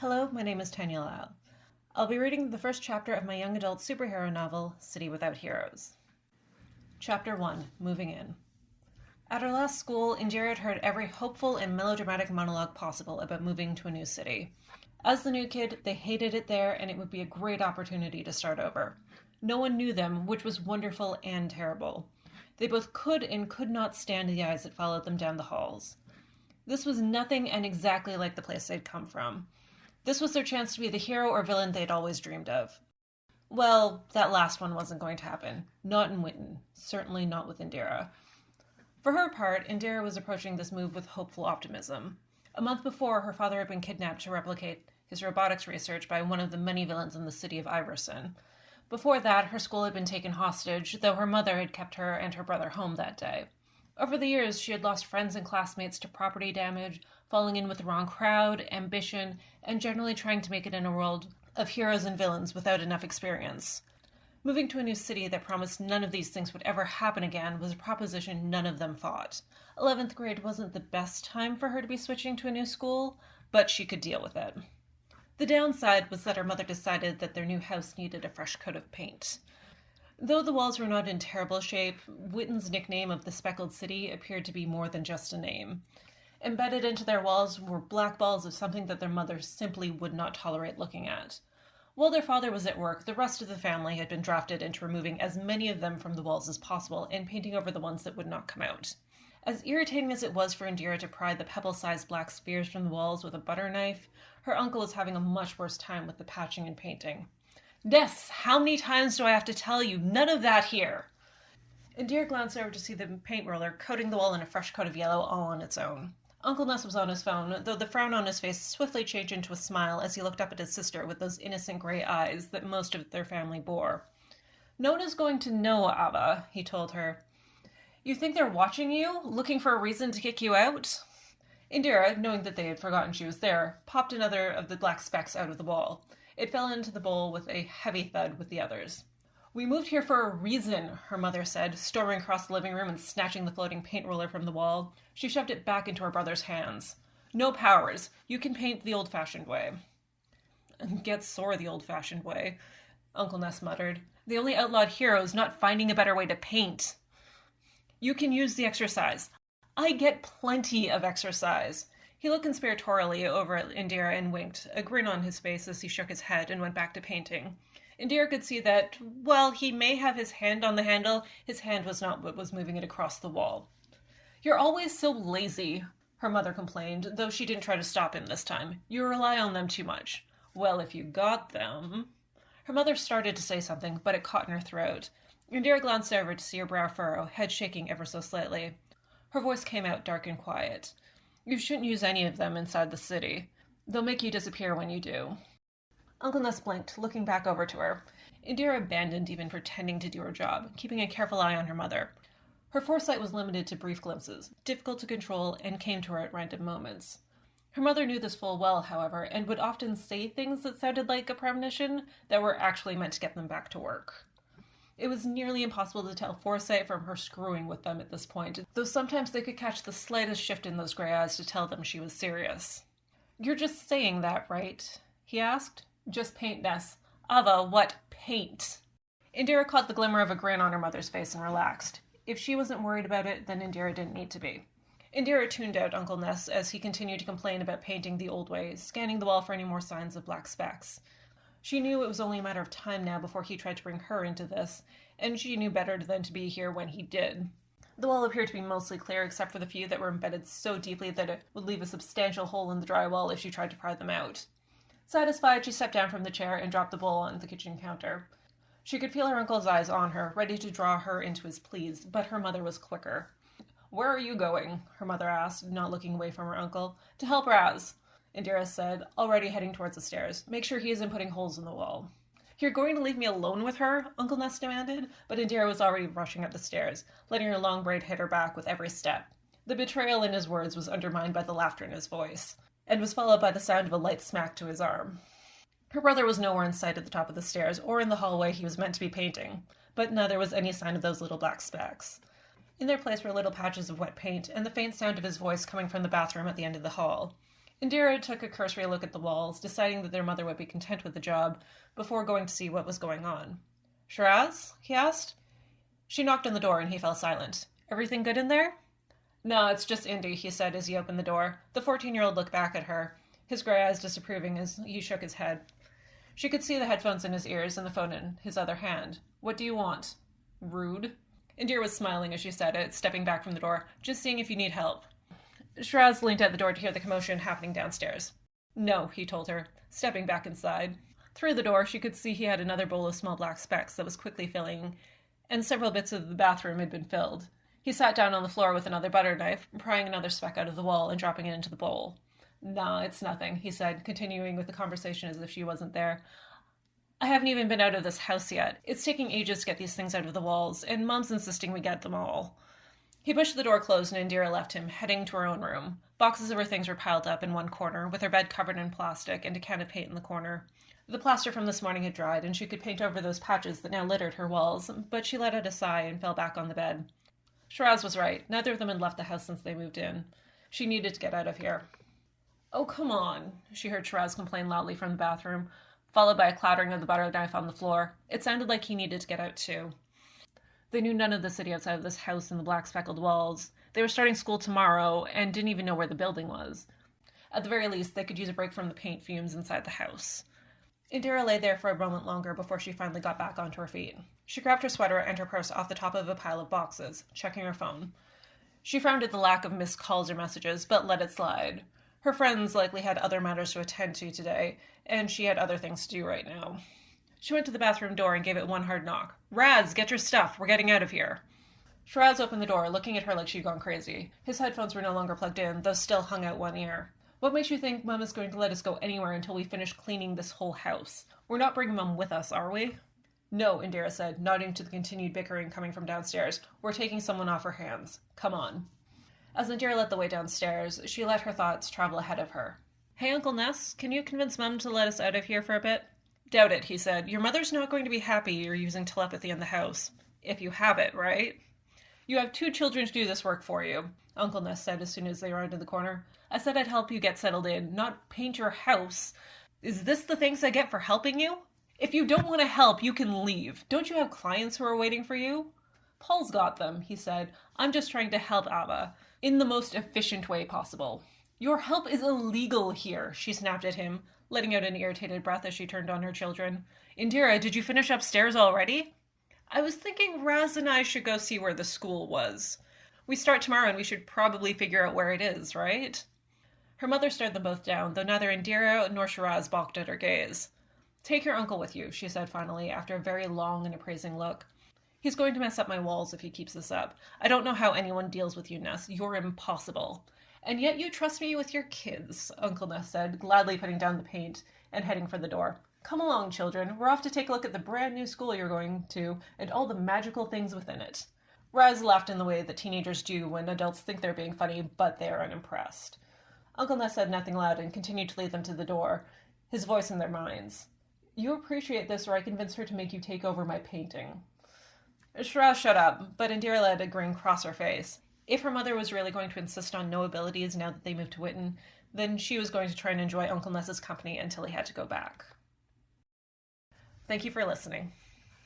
Hello, my name is Tanya Lau. I'll be reading the first chapter of my young adult superhero novel, City Without Heroes. Chapter 1, Moving In. At her last school, Indira had heard every hopeful and melodramatic monologue possible about moving to a new city. As the new kid, they hated it there, and it would be a great opportunity to start over. No one knew them, which was wonderful and terrible. They both could and could not stand the eyes that followed them down the halls. This was nothing and exactly like the place they'd come from. This was their chance to be the hero or villain they'd always dreamed of. Well, that last one wasn't going to happen. Not in Witten. Certainly not with Indira. For her part, Indira was approaching this move with hopeful optimism. A month before, her father had been kidnapped to replicate his robotics research by one of the many villains in the city of Iverson. Before that, her school had been taken hostage, though her mother had kept her and her brother home that day. Over the years, she had lost friends and classmates to property damage, falling in with the wrong crowd, ambition, and generally trying to make it in a world of heroes and villains without enough experience. Moving to a new city that promised none of these things would ever happen again was a proposition none of them fought. 11th grade wasn't the best time for her to be switching to a new school, but she could deal with it. The downside was that her mother decided that their new house needed a fresh coat of paint. Though the walls were not in terrible shape, Witten's nickname of the Speckled City appeared to be more than just a name. Embedded into their walls were black balls of something that their mother simply would not tolerate looking at. While their father was at work, the rest of the family had been drafted into removing as many of them from the walls as possible and painting over the ones that would not come out. As irritating as it was for Indira to pry the pebble-sized black spheres from the walls with a butter knife, her uncle was having a much worse time with the patching and painting. Ness, how many times do I have to tell you? None of that here! Indira glanced over to see the paint roller coating the wall in a fresh coat of yellow all on its own. Uncle Ness was on his phone, though the frown on his face swiftly changed into a smile as he looked up at his sister with those innocent gray eyes that most of their family bore. No one is going to know, Ava, he told her. You think they're watching you, looking for a reason to kick you out? Indira, knowing that they had forgotten she was there, popped another of the black specks out of the wall. It fell into the bowl with a heavy thud with the others. We moved here for a reason, her mother said, storming across the living room and snatching the floating paint roller from the wall. She shoved it back into her brother's hands. No powers. You can paint the old-fashioned way. Get sore the old-fashioned way, Uncle Ness muttered. The only outlawed hero is not finding a better way to paint. You can use the exercise. I get plenty of exercise. He looked conspiratorially over at Indira and winked, a grin on his face as he shook his head and went back to painting. Indira could see that, while he may have his hand on the handle, his hand was not what was moving it across the wall. You're always so lazy, her mother complained, though she didn't try to stop him this time. You rely on them too much. Well, if you got them... Her mother started to say something, but it caught in her throat. Indira glanced over to see her brow furrow, head shaking ever so slightly. Her voice came out dark and quiet. You shouldn't use any of them inside the city. They'll make you disappear when you do. Uncle Ness blinked, looking back over to her. Indira abandoned even pretending to do her job, keeping a careful eye on her mother. Her foresight was limited to brief glimpses, difficult to control, and came to her at random moments. Her mother knew this full well, however, and would often say things that sounded like a premonition that were actually meant to get them back to work. It was nearly impossible to tell foresight from her screwing with them at this point, though sometimes they could catch the slightest shift in those gray eyes to tell them she was serious. You're just saying that, right? He asked. Just paint, Ness. Ava, what paint? Indira caught the glimmer of a grin on her mother's face and relaxed. If she wasn't worried about it, then Indira didn't need to be. Indira tuned out Uncle Ness as he continued to complain about painting the old way, scanning the wall for any more signs of black specks. She knew it was only a matter of time now before he tried to bring her into this, and she knew better than to be here when he did. The wall appeared to be mostly clear except for the few that were embedded so deeply that it would leave a substantial hole in the drywall if she tried to pry them out. Satisfied, she stepped down from the chair and dropped the bowl on the kitchen counter. She could feel her uncle's eyes on her, ready to draw her into his pleas, but her mother was quicker. Where are you going? Her mother asked, not looking away from her uncle. To help Raz, Indira said, already heading towards the stairs. Make sure he isn't putting holes in the wall. You're going to leave me alone with her? Uncle Ness demanded, but Indira was already rushing up the stairs, letting her long braid hit her back with every step. The betrayal in his words was undermined by the laughter in his voice, and was followed by the sound of a light smack to his arm. Her brother was nowhere in sight at the top of the stairs or in the hallway he was meant to be painting, but neither was any sign of those little black specks. In their place were little patches of wet paint, and the faint sound of his voice coming from the bathroom at the end of the hall. Indira took a cursory look at the walls, deciding that their mother would be content with the job, before going to see what was going on. "Shiraz?" he asked. She knocked on the door and he fell silent. "Everything good in there?" "No, it's just Indy," he said as he opened the door. The 14-year-old looked back at her, his gray eyes disapproving as he shook his head. She could see the headphones in his ears and the phone in his other hand. "What do you want?" "Rude." Indira was smiling as she said it, stepping back from the door. "Just seeing if you need help." Shiraz leaned at the door to hear the commotion happening downstairs. "No," he told her, stepping back inside. Through the door, she could see he had another bowl of small black specks that was quickly filling, and several bits of the bathroom had been filled. He sat down on the floor with another butter knife, prying another speck out of the wall and dropping it into the bowl. "Nah, it's nothing," he said, continuing with the conversation as if she wasn't there. "I haven't even been out of this house yet. It's taking ages to get these things out of the walls, and Mom's insisting we get them all." He pushed the door closed and Indira left him, heading to her own room. Boxes of her things were piled up in one corner, with her bed covered in plastic and a can of paint in the corner. The plaster from this morning had dried, and she could paint over those patches that now littered her walls, but she let out a sigh and fell back on the bed. Shiraz was right. Neither of them had left the house since they moved in. She needed to get out of here. "Oh, come on," she heard Shiraz complain loudly from the bathroom, followed by a clattering of the butter knife on the floor. It sounded like he needed to get out too. They knew none of the city outside of this house and the black speckled walls. They were starting school tomorrow and didn't even know where the building was. At the very least, they could use a break from the paint fumes inside the house. Indira lay there for a moment longer before she finally got back onto her feet. She grabbed her sweater and her purse off the top of a pile of boxes, checking her phone. She frowned at the lack of missed calls or messages, but let it slide. Her friends likely had other matters to attend to today, and she had other things to do right now. She went to the bathroom door and gave it one hard knock. "Raz, get your stuff. We're getting out of here." Shiraz opened the door, looking at her like she'd gone crazy. His headphones were no longer plugged in, though still hung out one ear. "What makes you think Mum is going to let us go anywhere until we finish cleaning this whole house? We're not bringing Mum with us, are we?" "No," Indira said, nodding to the continued bickering coming from downstairs. "We're taking someone off her hands. Come on." As Indira led the way downstairs, she let her thoughts travel ahead of her. "Hey, Uncle Ness, can you convince Mum to let us out of here for a bit?" "Doubt it," he said. "Your mother's not going to be happy you're using telepathy in the house. If you have it, right?" "You have 2 children to do this work for you," Uncle Ness said as soon as they rounded the corner. "I said I'd help you get settled in, not paint your house. Is this the thanks I get for helping you? If you don't want to help, you can leave. Don't you have clients who are waiting for you?" "Paul's got them," he said. "I'm just trying to help Abba in the most efficient way possible." "Your help is illegal here," she snapped at him, letting out an irritated breath as she turned on her children. "Indira, did you finish upstairs already?" "I was thinking Raz and I should go see where the school was. We start tomorrow and we should probably figure out where it is, right?" Her mother stared them both down, though neither Indira nor Shiraz balked at her gaze. "Take your uncle with you," she said finally, after a very long and appraising look. "He's going to mess up my walls if he keeps this up. I don't know how anyone deals with you, Ness. You're impossible." "And yet you trust me with your kids," Uncle Ness said, gladly putting down the paint and heading for the door. "Come along, children. We're off to take a look at the brand new school you're going to and all the magical things within it." Raz laughed in the way that teenagers do when adults think they're being funny, but they are unimpressed. Uncle Ness said nothing loud and continued to lead them to the door, his voice in their minds. "You appreciate this, or I convince her to make you take over my painting." Shiraz shut up, but Indira let a grin cross her face. If her mother was really going to insist on no abilities now that they moved to Witten, then she was going to try and enjoy Uncle Ness's company until he had to go back. Thank you for listening.